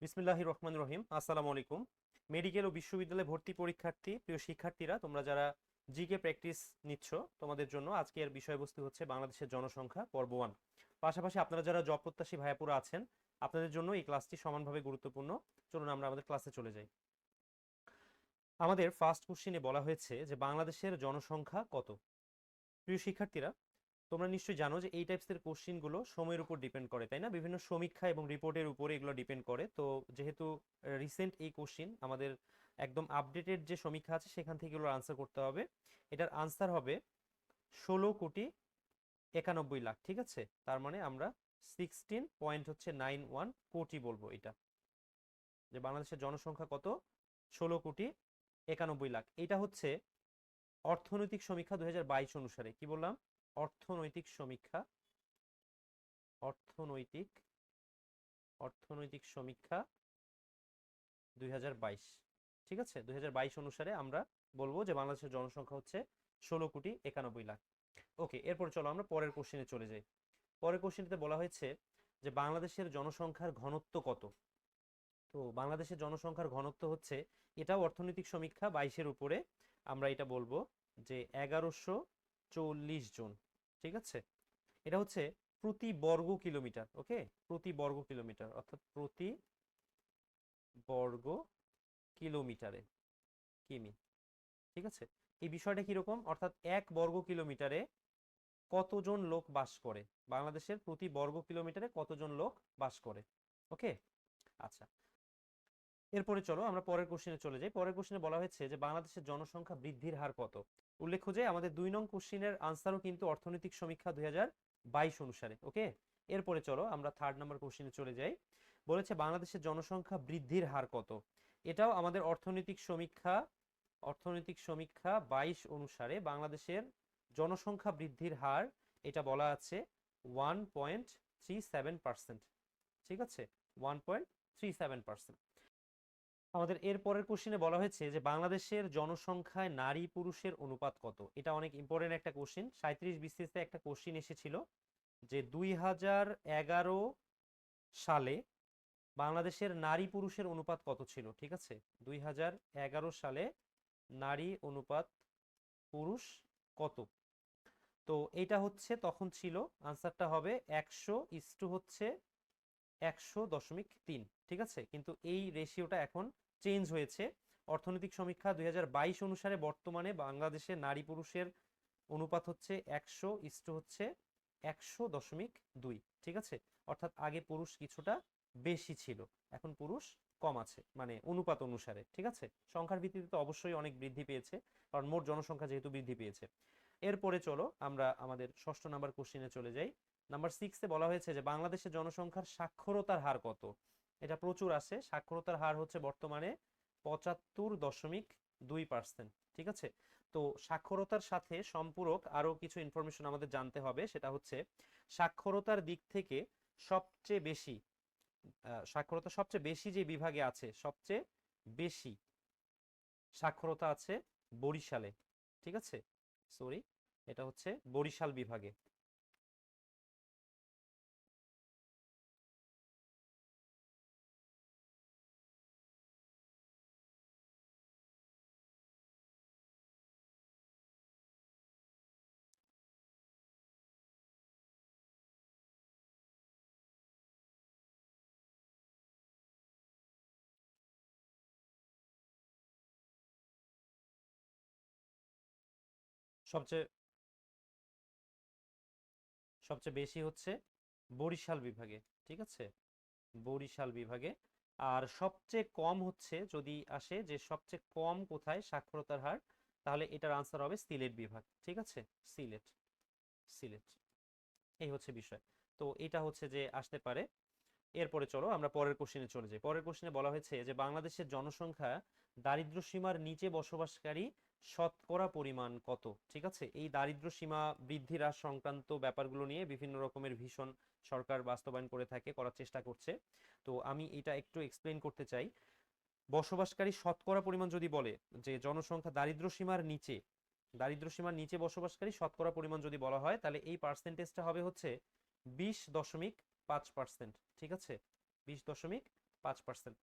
বিসমিল্লাহির রহমানির রহিম। আসসালামু আলাইকুম। মেডিকেল ও বিশ্ববিদ্যালয় ভর্তি পরীক্ষার্থী প্রিয় শিক্ষার্থীরা, তোমরা যারা জিকে প্র্যাকটিস নিচ্ছ, তোমাদের জন্য আজকের বিষয়বস্তু হচ্ছে বাংলাদেশের জনসংখ্যা পর্ব 1। পাশাপাশি আপনারা যারা জব প্রত্যাশী ভাইয়াপুরা আছেন, আপনাদের জন্য এই ক্লাসটি সমানভাবে গুরুত্বপূর্ণ। চলুন আমরা আমাদের ক্লাসে চলে যাই। আমাদের ফার্স্ট কোশ্চেনে বলা হয়েছে যে বাংলাদেশের জনসংখ্যা কত। প্রিয় শিক্ষার্থীরা, তোমরা নিশ্চয়ই জানো যে এই টাইপসের কোশ্চিনগুলো সময়ের উপর ডিপেন্ড করে, তাই না? বিভিন্ন সমীক্ষা এবং রিপোর্টের উপরে এগুলো ডিপেন্ড করে। তো যেহেতু রিসেন্ট এই কোশ্চিন, আমাদের একদম আপডেটেড যে সমীক্ষা আছে সেখান থেকে এগুলোর আনসার করতে হবে। এটার আনসার হবে 16,91,00,000। ঠিক আছে, তার মানে আমরা 16.91 কোটি বলবো এটা, যে বাংলাদেশের জনসংখ্যা কত, 16,91,00,000। এটা হচ্ছে অর্থনৈতিক সমীক্ষা 2022 অনুসারে। কি বললাম? অর্থনৈতিক সমীক্ষা, অর্থনৈতিক অর্থনৈতিক সমীক্ষা 2022। ঠিক আছে, 2022 অনুসারে আমরা বলবো যে বাংলাদেশের জনসংখ্যা হচ্ছে 16,91,00,000। ওকে, এরপর চলো আমরা পরের কোশ্চেনে চলে যাই। পরের কোশ্চেনটিতে বলা হয়েছে যে বাংলাদেশের জনসংখ্যার ঘনত্ব কত। তো বাংলাদেশের জনসংখ্যার ঘনত্ব হচ্ছে, এটাও অর্থনৈতিক সমীক্ষা 22-এর উপরে, আমরা এটা বলবো যে 1140 জন। ঠিক আছে, এটা হচ্ছে প্রতি বর্গ কিলোমিটার। ওকে, প্রতি বর্গ কিলোমিটার, অর্থাৎ প্রতি বর্গ কিলোমিটারে, কিমি। ঠিক আছে, এই বিষয়টা কিরকম, অর্থাৎ এক বর্গ কিলোমিটারে কতজন লোক বাস করে, বাংলাদেশের প্রতি বর্গ কিলোমিটারে কতজন লোক বাস করে। ওকে, আচ্ছা, এরপরে চলো আমরা পরের কোশ্চেনে চলে যাই। পরের কোশ্চেনে বলা হয়েছে যে বাংলাদেশের জনসংখ্যা বৃদ্ধির হার কত। উল্লেখ্য যে আমাদের 2 নং কোশ্চেনের আনসারও কিন্তু অর্থনৈতিক সমীক্ষা 2022 অনুসারে। ওকে, এরপরে চলো আমরা 3rd নাম্বার কোশ্চেনে চলে যাই। বলেছে বাংলাদেশের জনসংখ্যা বৃদ্ধির হার কত। এটাও আমাদের অর্থনৈতিক সমীক্ষা 22 অনুসারে বাংলাদেশের জনসংখ্যা বৃদ্ধির হার, এটা বলা আছে 1.37%। ঠিক আছে, 1.37%। আমাদের এর পরের কোশ্চেনে বলা হয়েছে যে বাংলাদেশের জনসংখ্যায় নারী পুরুষের অনুপাত কত। এটা অনেক ইম্পর্টেন্ট একটা কোশ্চেন, 37 বিসিএস তে একটা কোশ্চেন এসেছিল যে 2011 সালে বাংলাদেশের নারী পুরুষের অনুপাত কত ছিল। ঠিক আছে, 2011 সালে নারী অনুপাত পুরুষ কত। তো এটা হচ্ছে তখন ছিল, আনসারটা হবে 100:100.3। ঠিক আছে, কিন্তু এই রেশিওটা এখন চেঞ্জ হয়েছে। অর্থনৈতিক সমীক্ষা 2022 অনুসারে বর্তমানে বাংলাদেশে নারী পুরুষের অনুপাত হচ্ছে 100:100.2। ঠিক আছে, অর্থাৎ আগে পুরুষ কিছুটা বেশি ছিল, এখন পুরুষ কম আছে, মানে অনুপাত অনুসারে। ঠিক আছে, সংখ্যার ভিত্তিতে তো অবশ্যই অনেক বৃদ্ধি পেয়েছে, কারণ মোট জনসংখ্যা যেহেতু বৃদ্ধি পেয়েছে। এরপরে চলো আমরা আমাদের 6ষ্ঠ নাম্বার কোশ্চেনে চলে যাই। নাম্বার 6-এ বলা হয়েছে যে বাংলাদেশের জনসংখ্যার সাক্ষরতার হার কত। এটা প্রচুর আসে, সাক্ষরতার হার হচ্ছে বর্তমানে 75.2%। ঠিক আছে, তো সাক্ষরতার সাথে সম্পূরক আরো কিছু ইনফরমেশন আমাদের জানতে হবে। সেটা হচ্ছে সাক্ষরতার দিক থেকে সবচেয়ে বেশি, সাক্ষরতা সবচেয়ে বেশি যে বিভাগে আছে, সবচেয়ে বেশি সাক্ষরতা আছে বরিশালে। ঠিক আছে, সরি, এটা হচ্ছে বরিশাল বিভাগে। সবচেয়ে সবচেয়ে বেশি হচ্ছে বরিশাল বিভাগে। ঠিক আছে, বরিশাল বিভাগে। আর সবচেয়ে কম হচ্ছে, যদি আসে যে সবচেয়ে কম কোথায় সাক্ষরতার হার, তাহলে এটার আনসার হবে সিলেট বিভাগ। ঠিক আছে, সিলেট, সিলেট, এই হচ্ছে বিষয়। তো এটা হচ্ছে যে আসতে পারে। এরপরে চলো আমরা পরের কোশ্চেনে চলে যাই। পরের কোশ্চেনে বলা হয়েছে যে বাংলাদেশের জনসংখ্যা দারিদ্র্য সীমার নিচে বসবাসকারী শতকরা পরিমাণ কত। ঠিক আছে, এই দারিদ্র্য সীমা বৃদ্ধি হ্রাস সংক্রান্ত ব্যাপারগুলো নিয়ে বিভিন্ন রকমের ভীষণ সরকার বাস্তবায়ন করে থাকে, করার চেষ্টা করছে। তো আমি এটা একটু এক্সপ্লেন করতে চাই। বসবাসকারী শতকরা পরিমাণ যদি বলে, যে জনসংখ্যা দারিদ্র্য সীমার নিচে বসবাসকারী শতকরা পরিমাণ যদি বলা হয়, তাহলে এই পার্সেন্টেজটা হবে হচ্ছে 20.5%। ঠিক আছে, 20.5%। 5%,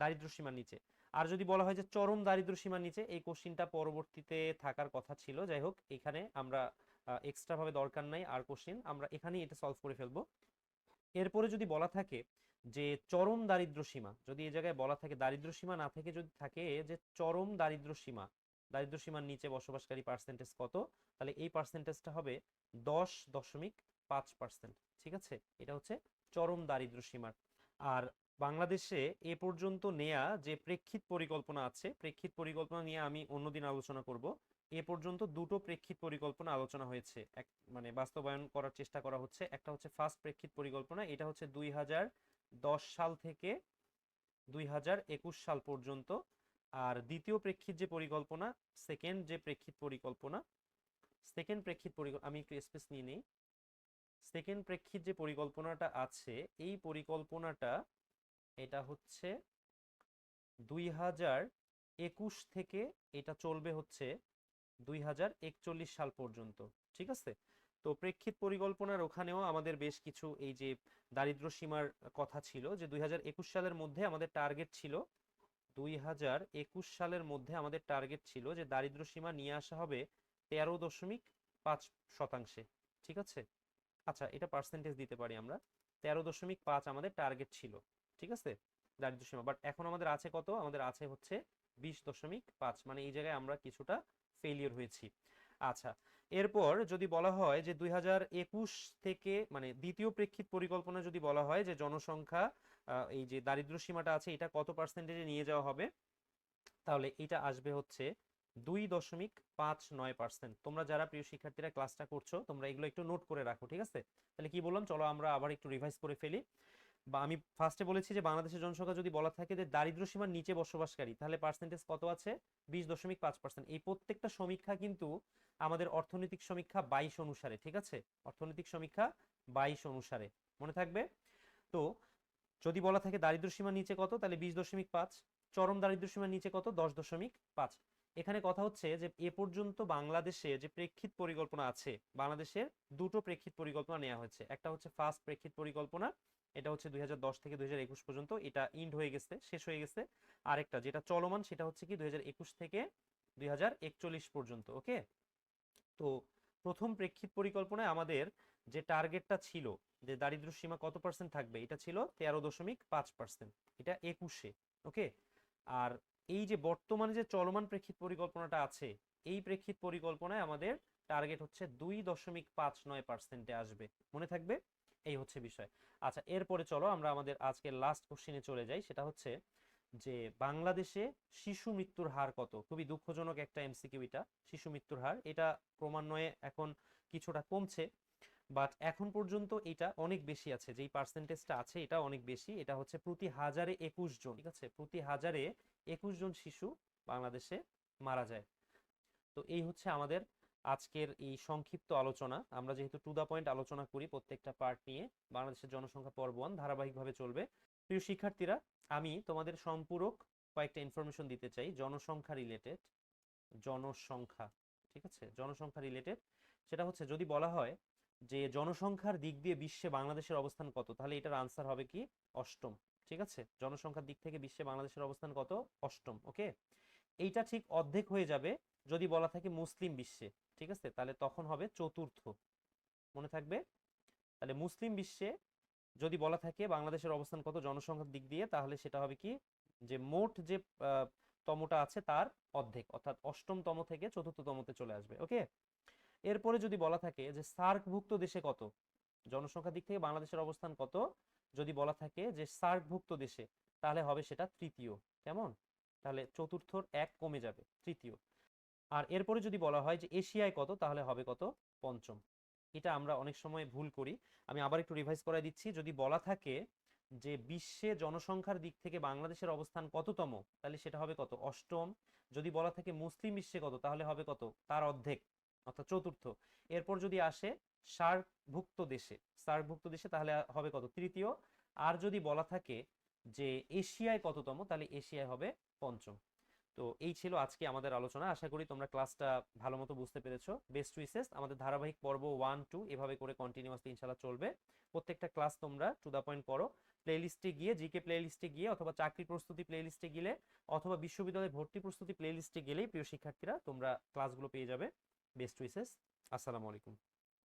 দারিদ্র সীমার নিচে। আর যদি বলা হয় যে চরম দারিদ্র সীমার নিচে, এই কোশ্চিনটা পরবর্তীতে থাকার কথা ছিল, যাই হোক এখানে আমরা এক্সট্রা ভাবে দরকার নাই আর কোশ্চিন, আমরা এখানেই এটা সলভ করে ফেলবো। এরপরে যদি বলা থাকে যে চরম দারিদ্র সীমা, যদি এই জায়গায় বলা থাকে দারিদ্র সীমা না থেকে যদি থাকে যে চরম দারিদ্র সীমা, দারিদ্র সীমার নিচে বসবাসকারী পার্সেন্টেজ কত, তাহলে এই পার্সেন্টেজটা হবে 10.5%। ঠিক আছে, এটা হচ্ছে চরম দারিদ্র সীমার। আর বাংলাদেশে এ পর্যন্ত নেয়া যে প্রেক্ষিত পরিকল্পনা আছে, প্রেক্ষিত পরিকল্পনা নিয়ে আমি অন্যদিন আলোচনা করব। এ পর্যন্ত দুটো প্রেক্ষিত পরিকল্পনা আলোচনা হয়েছে, এক মানে বাস্তবায়ন করার চেষ্টা করা হচ্ছে। একটা হচ্ছে ফার্স্ট প্রেক্ষিত পরিকল্পনা, এটা হচ্ছে 2010 সাল থেকে 2021 সাল পর্যন্ত। আর দ্বিতীয় প্রেক্ষিত যে পরিকল্পনা, সেকেন্ড যে প্রেক্ষিত পরিকল্পনা, সেকেন্ড প্রেক্ষিত পরিকল্পনা, আমি একটু স্পেস নিয়ে নিই। সেকেন্ড প্রেক্ষিত যে পরিকল্পনাটা আছে, এই পরিকল্পনাটা এটা হচ্ছে 2021 থেকে এটা চলবে হচ্ছে 2041 সাল পর্যন্ত। ঠিক আছে, তো প্রেক্ষিত পরিকল্পনার ওখানেও আমাদের বেশ কিছু এই যে দারিদ্র সীমার কথা ছিল, যে 2021 সালের মধ্যে আমাদের টার্গেট ছিল, 2021 সালের মধ্যে আমাদের টার্গেট ছিল যে দারিদ্র সীমা নিয়ে আসা হবে 13.5%। ঠিক আছে, আচ্ছা এটা পার্সেন্টেজ দিতে পারি আমরা, 13.5 আমাদের টার্গেট ছিল। ঠিক আছে, দারিদ্র সীমা, বাট এখন আমাদের আছে কত, আমাদের আছে হচ্ছে 20.5, মানে এই জায়গায় আমরা কিছুটা ফেলিয়ার হয়েছি। আচ্ছা, এরপর যদি বলা হয় যে 2021 থেকে মানে দ্বিতীয় প্রেক্ষিত পরিকল্পনা যদি বলা হয় যে জনসংখ্যা এই যে দারিদ্র সীমাটা আছে এটা কত পার্সেন্টেজে নিয়ে যাওয়া হবে, তাহলে এটা আসবে হচ্ছে 2.59%। তোমরা যারা প্রিয় শিক্ষার্থীরা ক্লাসটা করছো, তোমরা এগুলো একটু নোট করে রাখো। ঠিক আছে, তাহলে কি বললাম, চলো আমরা আবার একটু রিভাইজ করে ফেলি। বা আমি ফার্স্টে বলেছি যে বাংলাদেশের জনসংখ্যা যদি বলা থাকে যে দারিদ্র সীমার নিচে বসবাসকারী, তাহলে পার্সেন্টেজ কত আছে, 20.5%। এই প্রত্যেকটা সমীক্ষা কিন্তু আমাদের অর্থনৈতিক সমীক্ষা 22 অনুসারে। ঠিক আছে, অর্থনৈতিক সমীক্ষা 22 অনুসারে, মনে থাকবে। তো যদি বলা থাকে দারিদ্র সীমার নিচে কত, তাহলে 20.5, চরম দারিদ্র সীমার নিচে কত, 10.5। এখানে কথা হচ্ছে যে এ পর্যন্ত বাংলাদেশে যে প্রেক্ষিত পরিকল্পনা আছে, বাংলাদেশের দুটো প্রেক্ষিত পরিকল্পনা নেওয়া হয়েছে। একটা হচ্ছে ফার্স্ট প্রেক্ষিত পরিকল্পনা, এটা হচ্ছে 2010 থেকে 2021 পর্যন্ত, এটা ইন্ড হয়ে গেছে, শেষ হয়ে গেছে। আরেকটা যেটা চলমান সেটা হচ্ছে কি 2021 থেকে 2041 পর্যন্ত। ওকে, তো প্রথম প্রেক্ষিত পরিকল্পনায় আমাদের যে টার্গেটটা ছিল যে দারিদ্র সীমা কত পার্সেন্ট থাকবে, এটা ছিল 13.5%, এটা 21-এ। ওকে, আর এই যে বর্তমানে যে চলমান প্রেক্ষিত পরিকল্পনাটা আছে, এই প্রেক্ষিত পরিকল্পনায় আমাদের টার্গেট হচ্ছে 2.59%-এ আসবে, মনে থাকবে। এই হচ্ছে বিষয়। আচ্ছা, এরপরে চলো আমরা আমাদের আজকের লাস্ট কোশ্চেনে চলে যাই, সেটা হচ্ছে যে বাংলাদেশে শিশু মৃত্যুর হার কত। খুবই দুঃখজনক একটা এমসিকিউ এটা, শিশু মৃত্যুর হার। এটা ক্রমান্বয়ে এখন কিছুটা কমছে, বাট এখন পর্যন্ত এটা অনেক বেশি আছে, যেই পার্সেন্টেজটা আছে এটা অনেক বেশি। এটা হচ্ছে প্রতি হাজারে 21 জন। ঠিক আছে, প্রতি হাজারে 21 জন শিশু বাংলাদেশে মারা যায়। তো এই হচ্ছে আমাদের আজকের এই সংক্ষিপ্ত আলোচনা। আমরা যেহেতু টু দা পয়েন্ট আলোচনা করি প্রত্যেকটা পার্ট নিয়ে, বাংলাদেশের জনসংখ্যা পর্ব 1 ধারাবাহিকভাবে চলবে। প্রিয় শিক্ষার্থীরা, আমি তোমাদের সম্পূরক কয়েকটা ইনফরমেশন দিতে চাই জনসংখ্যা রিলেটেড। জনসংখ্যা, ঠিক আছে, জনসংখ্যা রিলেটেড। সেটা হচ্ছে যদি বলা হয় যে জনসংখ্যার দিক দিয়ে বিশ্বে বাংলাদেশের অবস্থান কত, তাহলে এটার আনসার হবে কি, অষ্টম। ঠিক আছে, জনসংখ্যার দিক থেকে বিশ্বে বাংলাদেশের অবস্থান কত, অষ্টম। ওকে, এইটা ঠিক অর্ধেক হয়ে যাবে যদি বলা থাকে মুসলিম বিশ্বে। ঠিক আছে, তাহলে তখন হবে চতুর্থ, মনে থাকবে। তাহলে মুসলিম বিশ্বে যদি বলা থাকে বাংলাদেশের অবস্থান কত জনসংখ্যার দিক দিয়ে, তাহলে সেটা হবে কি, যে মোট যে তমটা আছে তার অর্ধেক, অর্থাৎ অষ্টম তম থেকে চতুর্থ তমতে চলে আসবে। ওকে, এরপরে যদি বলা থাকে যে সার্কভুক্ত দেশে কত, জনসংখ্যার দিক থেকে বাংলাদেশের অবস্থান কত, যদি বলা থাকে যে সার্কভুক্ত দেশে, তাহলে হবে সেটা তৃতীয়। কেমন, তাহলে চতুর্থর এক কমে যাবে, তৃতীয়। আর এরপরে যদি বলা হয় যে এশিয়ায় কত, তাহলে হবে কত, পঞ্চম। এটা আমরা অনেক সময় ভুল করি, আমি আবার একটু রিভাইজ করে দিচ্ছি। যদি বলা থাকে যে বিশ্বে জনসংখ্যার দিক থেকে বাংলাদেশের অবস্থান কততম, তাহলে সেটা হবে কত, অষ্টম। যদি বলা থাকে মুসলিম বিশ্বে কত, তাহলে হবে কত, তার অর্ধেক, অর্থাৎ চতুর্থ। এরপর যদি আসে সার্কভুক্ত দেশে, সার্কভুক্ত দেশে তাহলে হবে কত, তৃতীয়। আর যদি বলা থাকে যে এশিয়ায় কততম, তাহলে এশিয়ায় হবে পঞ্চম। তো এই ছিল আজকে আমাদের আলোচনা। আশা করি তোমরা ক্লাসটা ভালো মতো বুঝতে পেরেছো। বেস্ট উইসেস, আমাদের ধারাবাহিক পর্ব 1 2 এভাবে করে কন্টিনিউয়াসলি ইনশাআল্লাহ চলবে। প্রত্যেকটা ক্লাস তোমরা টু দা পয়েন্ট করো, প্লেলিস্টে গিয়ে, জিকে প্লেলিস্টে গিয়ে অথবা চাকরি প্রস্তুতি প্লেলিস্টে গেলে অথবা বিশ্ববিদ্যালয়ে ভর্তি প্রস্তুতি প্লেলিস্টে গেলেই প্রিয় শিক্ষার্থীরা তোমরা ক্লাসগুলো পেয়ে যাবে। Best wishes. আসসালামু আলাইকুম।